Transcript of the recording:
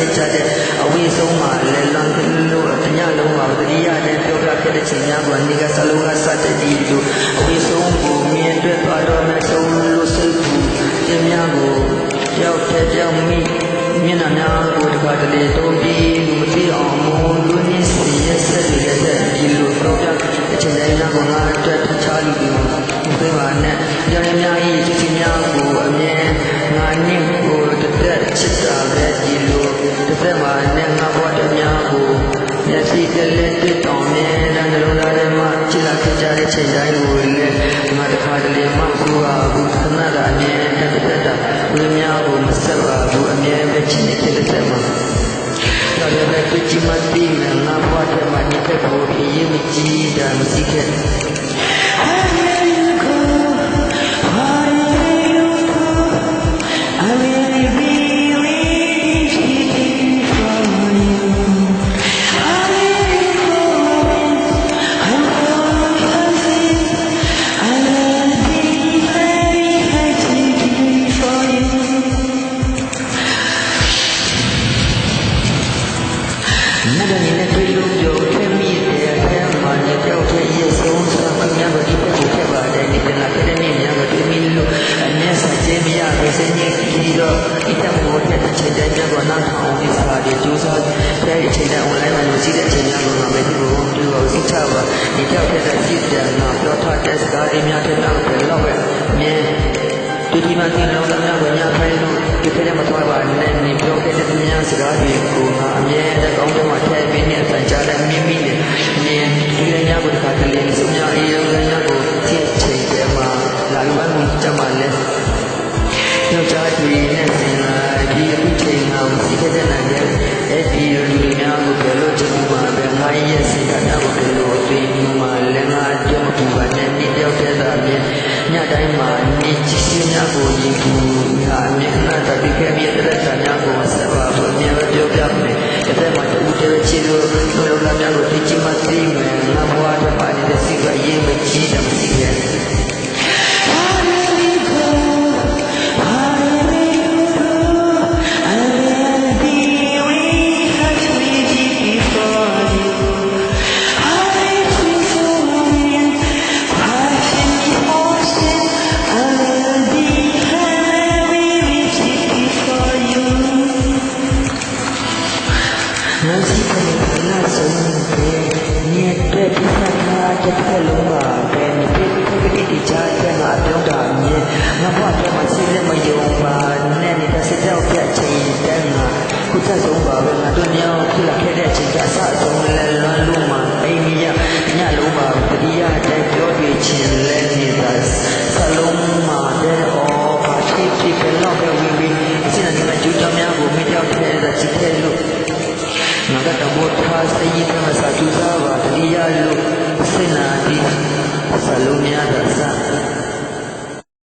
ဖြစ်ကြတဲ့အဝိဆုံးမှာလည်းလွန်လို့တညလုံးမှာတတိယနဲ့ပြောပြခဲ့တဲ့ချိန်များကနေကစလုံးကစတဲ့ဒီလိုအဝိဆုံးကိုမြင်တွေ့သွားတော့မဲ့ဆုံးလို့စိတ်ကူခြင်းများကိုကြောက်တဲ့ကြောင့်မိမျက်နှာများကိုတခါတလေတုံးပြီးမသိအောင်မုန်းလူနည်းစီရဲ့ဆက်ရတဲ့ဒီလိုပြောပြတဲ့အချိန်တိုင်းများကိုငါအတွက်တခြားလူတွေမသိပါနဲ့ကြောင်များဤချစ်ချင်းများကိုအမြဲငါနင့်ကိုတစ်သက်ချစ်တာပဲဒီလိုတစ်သက်မှာနဲ့ငါဘဝတများကိုမျက်စိတလက်တွေ့တောင်းနေတဲ့နှလုံးသားထဲမှာချစ်လာခဲ့ကြတဲ့ချိန်တိုင်းကိုလည်းငါတခါတလေမှကိုပါဘူးခဏတာအမြဲတစ်သက်တာဝိများကိုမဆက်ပါဘူးအမြဲပဲချစ်နေတဲ့တစ်သက်မှာတော်ရတဲ့တွေ့ချင်မှသိမယ်ငါဘဝထဲမှာနေတဲ့ဘဝဖြစ်ရင်မကြည့်တာမရှိခဲ့ဒီမှာတင်လုံးသားများကိုညာခိုင်းလို့ဒီဖက်ထဲမှာသွားပါနဲ့နေပြောခဲ့တဲ့များစကားတွေကိုငါအမြဲတမ်းကောင်းတော့ထည့်ပေးနေအတန်ကြားတဲ့မိမိနဲ့မြင်ဒီလည်းများကိုတစ်ခါတလေစုံများအေးရောလည်းများကိုကြည့်ချိန်ထဲမှာလာလို့မှကြမှာလဲယောက်ျားတွေနဲ့ဆင်လာဒီအခုချိန်မှာစီခဲ့တဲ့နိုင်တဲ့အဲ့ဒီလူများကိုဘယ်လိုချစ်မှုမှာပဲငါရဲ့စိတ်ဓာတ်ကိုဘယ်လိုသိမှုမှာလည်းငါကြောင့်ဒီပါနဲ့ဒီတောက်တဲ့သားမြင်ညတိုင်းမှာနေချစ်ရှင်များကိုယဉ်ကူငါမျက်နှာတပိခဲ့ပြီးတဲ့တန်များကိုဆက်ပါဖို့မြင်လို့ပြောပြမယ်တစ်သက်မှာတူတဲ့ချစ်လို့လူလုံးသားများကိုသိချင်မှသိမယ်ငါဘဝတစ်ပါးနေတဲ့စိတ်ကရေးမကြည့်တယ်မရှိခဲ့ခုချက်ဆုံးပါပဲငါတို့မြောက်ဖြစ်လာခဲ့တဲ့အချိန်ကစဆုံးလဲ